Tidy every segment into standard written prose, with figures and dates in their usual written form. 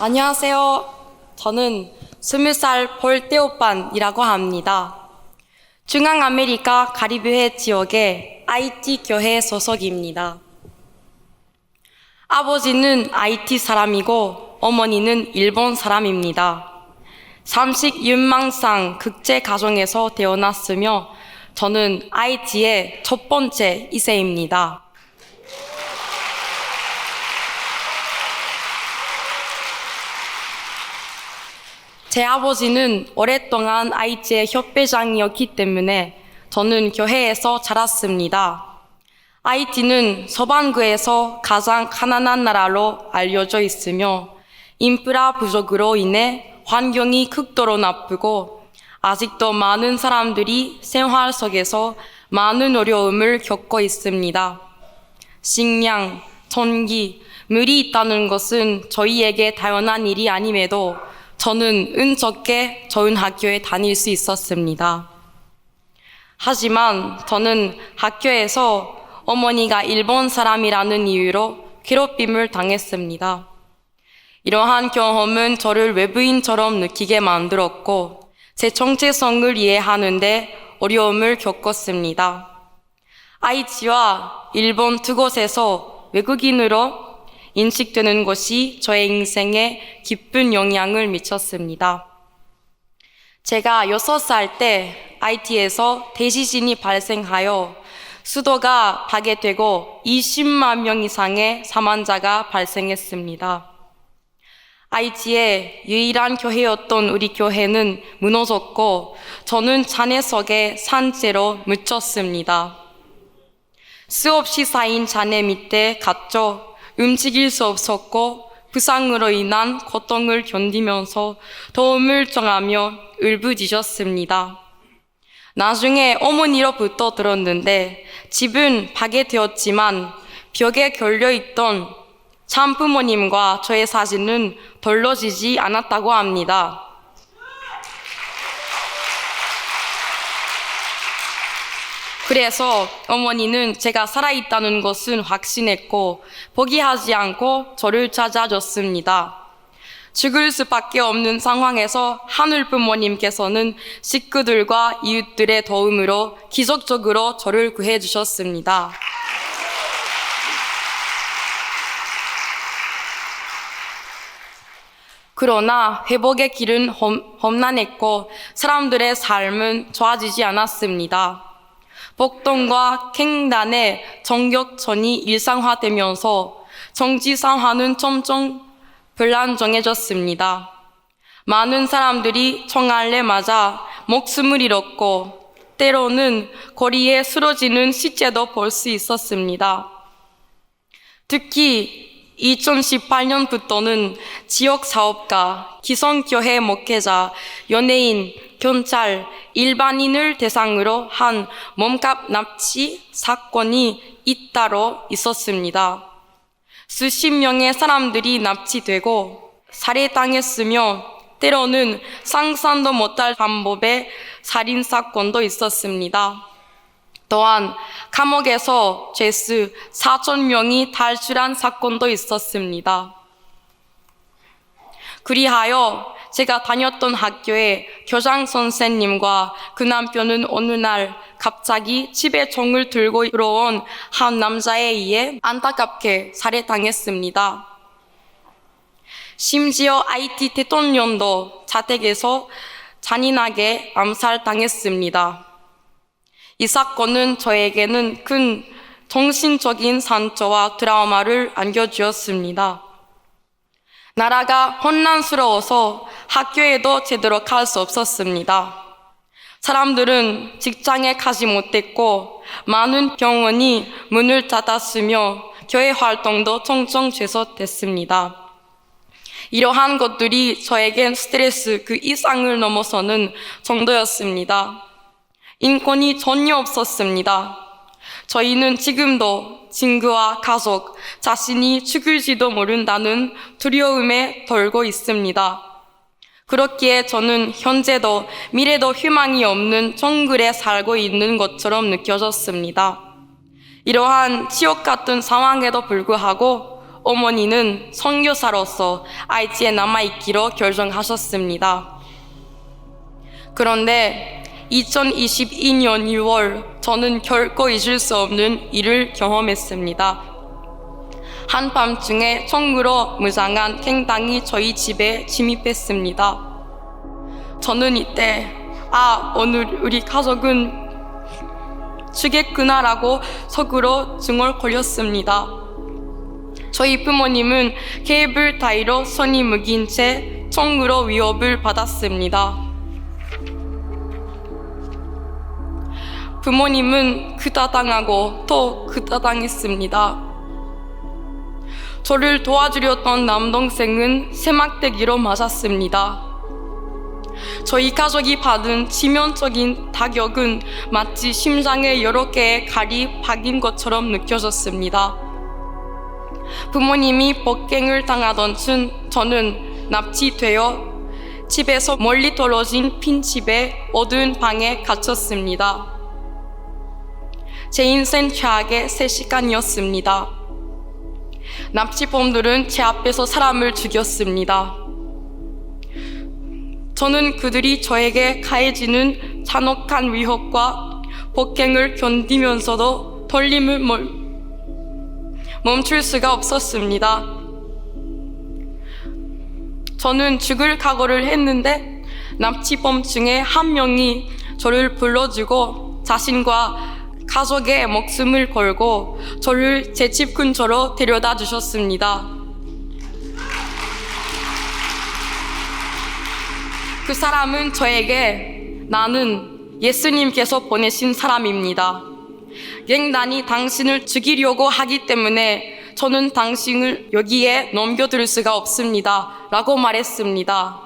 안녕하세요. 저는 20살 볼테오반이라고 합니다. 중앙아메리카 카리브해 지역의 IT 교회 소속입니다. 아버지는 IT 사람이고 어머니는 일본 사람입니다. 삼식윤망상 극제 가정에서 태어났으며 저는 IT의 첫 번째 2세입니다. 제 아버지는 오랫동안 IT의 협회장이었기 때문에 저는 교회에서 자랐습니다. IT는 서반구에서 가장 가난한 나라로 알려져 있으며 인프라 부족으로 인해 환경이 극도로 나쁘고 아직도 많은 사람들이 생활 속에서 많은 어려움을 겪고 있습니다. 식량, 전기, 물이 있다는 것은 저희에게 당연한 일이 아님에도 저는 운 좋게 좋은 학교에 다닐 수 있었습니다. 하지만 저는 학교에서 어머니가 일본 사람이라는 이유로 괴롭힘을 당했습니다. 이러한 경험은 저를 외부인처럼 느끼게 만들었고 제 정체성을 이해하는데 어려움을 겪었습니다. IT와 일본 두 곳에서 외국인으로 인식되는 것이 저의 인생에 깊은 영향을 미쳤습니다. 제가 6살 때 IT에서 대지진이 발생하여 수도가 파괴되고 20만 명 이상의 사망자가 발생했습니다. IT의 유일한 교회였던 우리 교회는 무너졌고 저는 잔해 속에 산채로 묻혔습니다. 수없이 쌓인 잔해 밑에 갇혀 움직일 수 없었고 부상으로 인한 고통을 견디면서 도움을 청하며 울부짖었습니다. 나중에 어머니로부터 들었는데 집은 파괴되었지만 벽에 걸려있던 참부모님과 저의 사진은 덜러지지 않았다고 합니다. 그래서 어머니는 제가 살아있다는 것은 확신했고 포기하지 않고 저를 찾아줬습니다. 죽을 수밖에 없는 상황에서 하늘 부모님께서는 식구들과 이웃들의 도움으로 기적적으로 저를 구해주셨습니다. 그러나 회복의 길은 험난했고 사람들의 삶은 좋아지지 않았습니다. 폭동과 갱단의 정격전이 일상화되면서 정치 상황은 점점 불안정해졌습니다. 많은 사람들이 총알에 맞아 목숨을 잃었고 때로는 거리에 쓰러지는 시체도 볼 수 있었습니다. 특히 2018년부터는 지역 사업가, 기성교회 목회자, 연예인, 경찰, 일반인을 대상으로 한 몸값 납치 사건이 잇따라 있었습니다. 수십 명의 사람들이 납치되고 살해당했으며 때로는 상상도 못할 방법의 살인사건도 있었습니다. 또한 감옥에서 죄수 4,000명이 탈출한 사건도 있었습니다. 그리하여 제가 다녔던 학교의 교장 선생님과 그 남편은 어느 날 갑자기 집에 총을 들고 들어온 한 남자에 의해 안타깝게 살해당했습니다. 심지어 IT 대통령도 자택에서 잔인하게 암살당했습니다. 이 사건은 저에게는 큰 정신적인 상처와 트라우마를 안겨주었습니다. 나라가 혼란스러워서 학교에도 제대로 갈 수 없었습니다. 사람들은 직장에 가지 못했고 많은 병원이 문을 닫았으며 교회 활동도 총총 취소됐습니다. 이러한 것들이 저에겐 스트레스 그 이상을 넘어서는 정도였습니다. 인권이 전혀 없었습니다. 저희는 지금도 친구와 가족, 자신이 죽을지도 모른다는 두려움에 떨고 있습니다. 그렇기에 저는 현재도 미래도 희망이 없는 정글에 살고 있는 것처럼 느껴졌습니다. 이러한 지옥 같은 상황에도 불구하고 어머니는 선교사로서 IT에 남아있기로 결정하셨습니다. 그런데 2022년 6월 저는 결코 잊을 수 없는 일을 경험했습니다. 한밤중에 총으로 무장한 갱단이 저희 집에 침입했습니다. 저는 이때 오늘 우리 가족은 죽겠구나라고 속으로 중얼거렸습니다. 저희 부모님은 케이블 타이로 손이 묶인 채 총으로 위협을 받았습니다. 부모님은 그다당하고 또 그다당했습니다. 저를 도와주려던 남동생은 세막대기로 맞았습니다. 저희 가족이 받은 치명적인 타격은 마치 심장에 여러 개의 칼이 박인 것처럼 느껴졌습니다. 부모님이 폭행을 당하던 중 저는 납치되어 집에서 멀리 떨어진 빈집의 어두운 방에 갇혔습니다. 제 인생 최악의 3시간이었습니다. 납치범들은 제 앞에서 사람을 죽였습니다. 저는 그들이 저에게 가해지는 잔혹한 위협과 폭행을 견디면서도 떨림을 멈출 수가 없었습니다. 저는 죽을 각오를 했는데 납치범 중에 한 명이 저를 불러주고 자신과 가족의 목숨을 걸고 저를 제 집 근처로 데려다 주셨습니다. 그 사람은 저에게 나는 예수님께서 보내신 사람입니다. 갱단이 당신을 죽이려고 하기 때문에 저는 당신을 여기에 넘겨둘 수가 없습니다. 라고 말했습니다.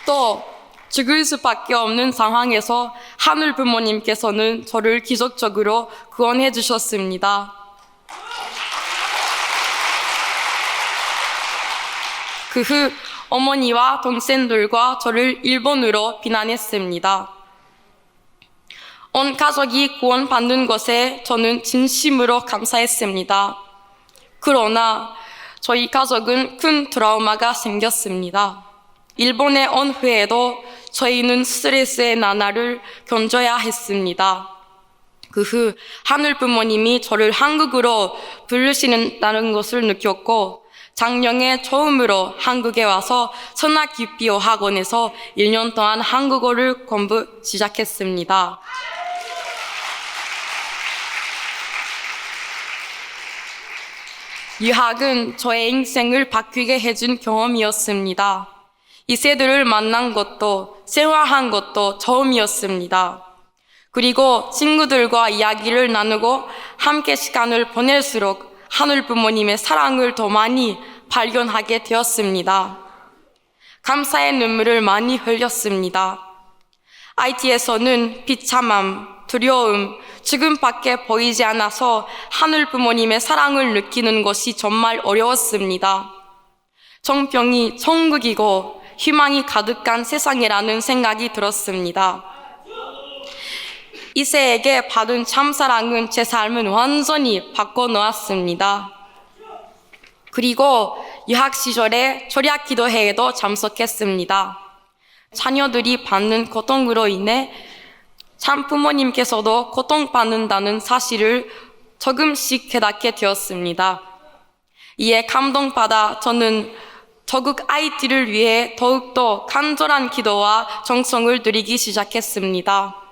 또 죽을 수밖에 없는 상황에서 하늘 부모님께서는 저를 기적적으로 구원해 주셨습니다. 그 후 어머니와 동생들과 저를 일본으로避難했습니다. 온 가족이 구원받는 것에 저는 진심으로 감사했습니다. 그러나 저희 가족은 큰 트라우마가 생겼습니다. 일본에 온 후에도 저희는 스트레스의 나날을 견뎌야 했습니다. 그 후 하늘 부모님이 저를 한국으로 부르시는다는 것을 느꼈고 작년에 처음으로 한국에 와서 선학기피어 학원에서 1년 동안 한국어를 공부 시작했습니다. 유학은 저의 인생을 바뀌게 해준 경험이었습니다. 이세들을 만난 것도 생활한 것도 처음이었습니다. 그리고 친구들과 이야기를 나누고 함께 시간을 보낼수록 하늘 부모님의 사랑을 더 많이 발견하게 되었습니다. 감사의 눈물을 많이 흘렸습니다. IT에서는 비참함, 두려움, 죽음밖에 보이지 않아서 하늘 부모님의 사랑을 느끼는 것이 정말 어려웠습니다. 정평이 천국이고 희망이 가득한 세상이라는 생각이 들었습니다. 이세에게 받은 참사랑은 제 삶은 완전히 바꿔놓았습니다. 그리고 유학 시절에 절약 기도회에도 참석했습니다. 자녀들이 받는 고통으로 인해 참 부모님께서도 고통받는다는 사실을 조금씩 깨닫게 되었습니다. 이에 감동받아 저는 저국 IT를 위해 더욱더 간절한 기도와 정성을 들이기 시작했습니다.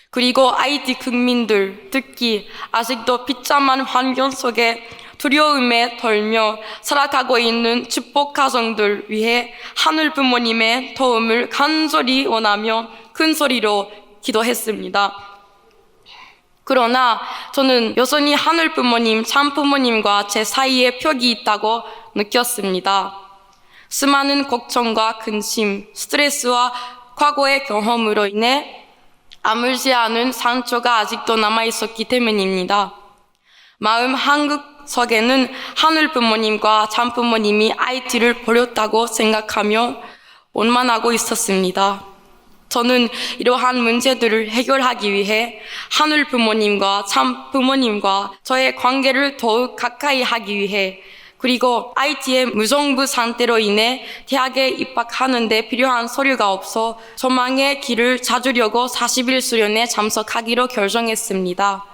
그리고 IT 국민들, 특히 아직도 비참한 환경 속에 두려움에 떨며 살아가고 있는 축복 가정들 위해 하늘 부모님의 도움을 간절히 원하며 큰 소리로 기도했습니다. 그러나 저는 여전히 하늘 부모님, 참 부모님과 제 사이에 벽이 있다고 느꼈습니다. 수많은 걱정과 근심, 스트레스와 과거의 경험으로 인해 아물지 않은 상처가 아직도 남아있었기 때문입니다. 마음 한구석에는 하늘 부모님과 참 부모님이 IT를 버렸다고 생각하며 원만하고 있었습니다. 저는 이러한 문제들을 해결하기 위해 하늘 부모님과 참 부모님과 저의 관계를 더욱 가까이 하기 위해 그리고 IT의 무정부 상태로 인해 대학에 입학하는 데 필요한 서류가 없어 전망의 길을 찾으려고 40일 수련에 참석하기로 결정했습니다.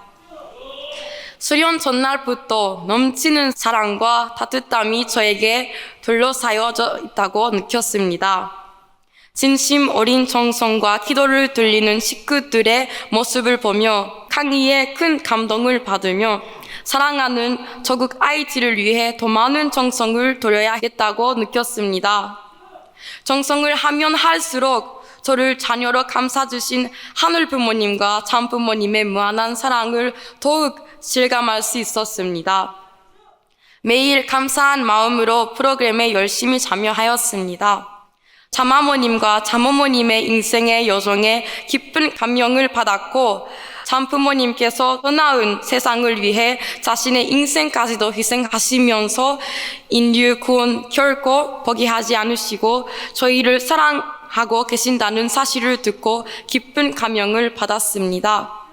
수련 전날부터 넘치는 사랑과 따뜻함이 저에게 둘러싸여져 있다고 느꼈습니다. 진심 어린 정성과 기도를 드리는 식구들의 모습을 보며 강의에 큰 감동을 받으며 사랑하는 저국 IT를 위해 더 많은 정성을 들여야겠다고 느꼈습니다. 정성을 하면 할수록 저를 자녀로 감싸주신 하늘 부모님과 참 부모님의 무한한 사랑을 더욱 실감할 수 있었습니다. 매일 감사한 마음으로 프로그램에 열심히 참여하였습니다. 참아모님과 참어머님의 인생의 여정에 깊은 감명을 받았고 참부모님께서 더 나은 세상을 위해 자신의 인생까지도 희생하시면서 인류 구원 결코 포기하지 않으시고 저희를 사랑하고 계신다는 사실을 듣고 깊은 감명을 받았습니다.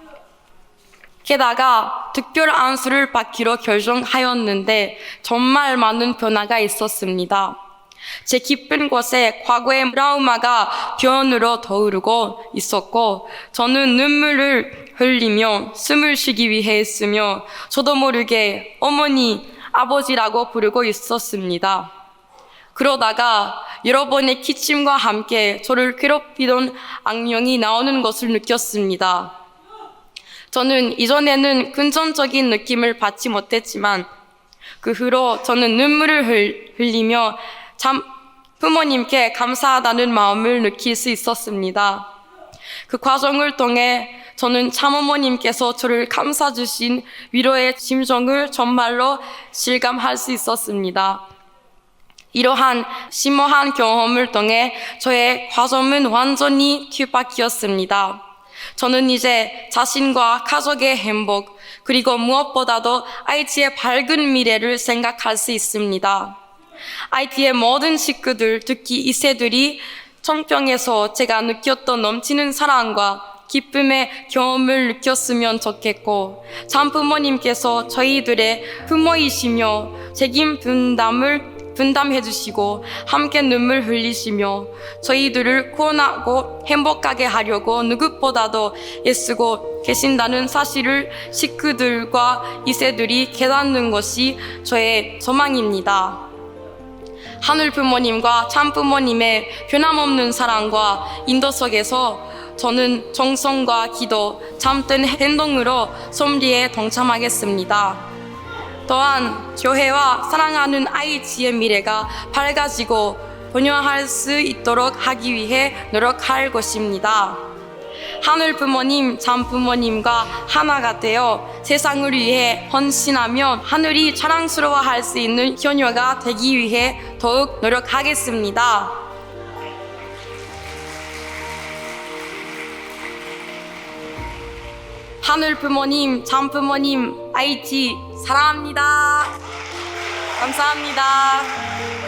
게다가 특별 안수를 받기로 결정하였는데 정말 많은 변화가 있었습니다. 제 깊은 곳에 과거의 트라우마가 변으로 떠오르고 있었고 저는 눈물을 흘리며 숨을 쉬기 위해 했으며 저도 모르게 어머니, 아버지라고 부르고 있었습니다. 그러다가 여러 번의 기침과 함께 저를 괴롭히던 악령이 나오는 것을 느꼈습니다. 저는 이전에는 긍정적인 느낌을 받지 못했지만 그 후로 저는 눈물을 흘리며 참 부모님께 감사하다는 마음을 느낄 수 있었습니다. 그 과정을 통해 저는 참어머님께서 저를 감싸주신 위로의 심정을 정말로 실감할 수 있었습니다. 이러한 심오한 경험을 통해 저의 과정은 완전히 뒤바뀌었습니다. 저는 이제 자신과 가족의 행복 그리고 무엇보다도 IT의 밝은 미래를 생각할 수 있습니다. IT의 모든 식구들, 특히 2세들이 청평에서 제가 느꼈던 넘치는 사랑과 기쁨의 경험을 느꼈으면 좋겠고 참부모님께서 저희들의 부모이시며 책임 분담해 주시고 함께 눈물 흘리시며 저희들을 구원하고 행복하게 하려고 누구보다도 애쓰고 계신다는 사실을 식구들과 2세들이 깨닫는 것이 저의 소망입니다. 하늘 부모님과 참 부모님의 변함없는 사랑과 인도 속에서 저는 정성과 기도, 참된 행동으로 섭리에 동참하겠습니다. 또한 교회와 사랑하는 IT의 미래가 밝아지고 번영할 수 있도록 하기 위해 노력할 것입니다. 하늘 부모님, 참 부모님과 하나가 되어 세상을 위해 헌신하며 하늘이 자랑스러워할 수 있는 효녀가 되기 위해 더욱 노력하겠습니다. 하늘 부모님, 참 부모님, IT 사랑합니다. 감사합니다.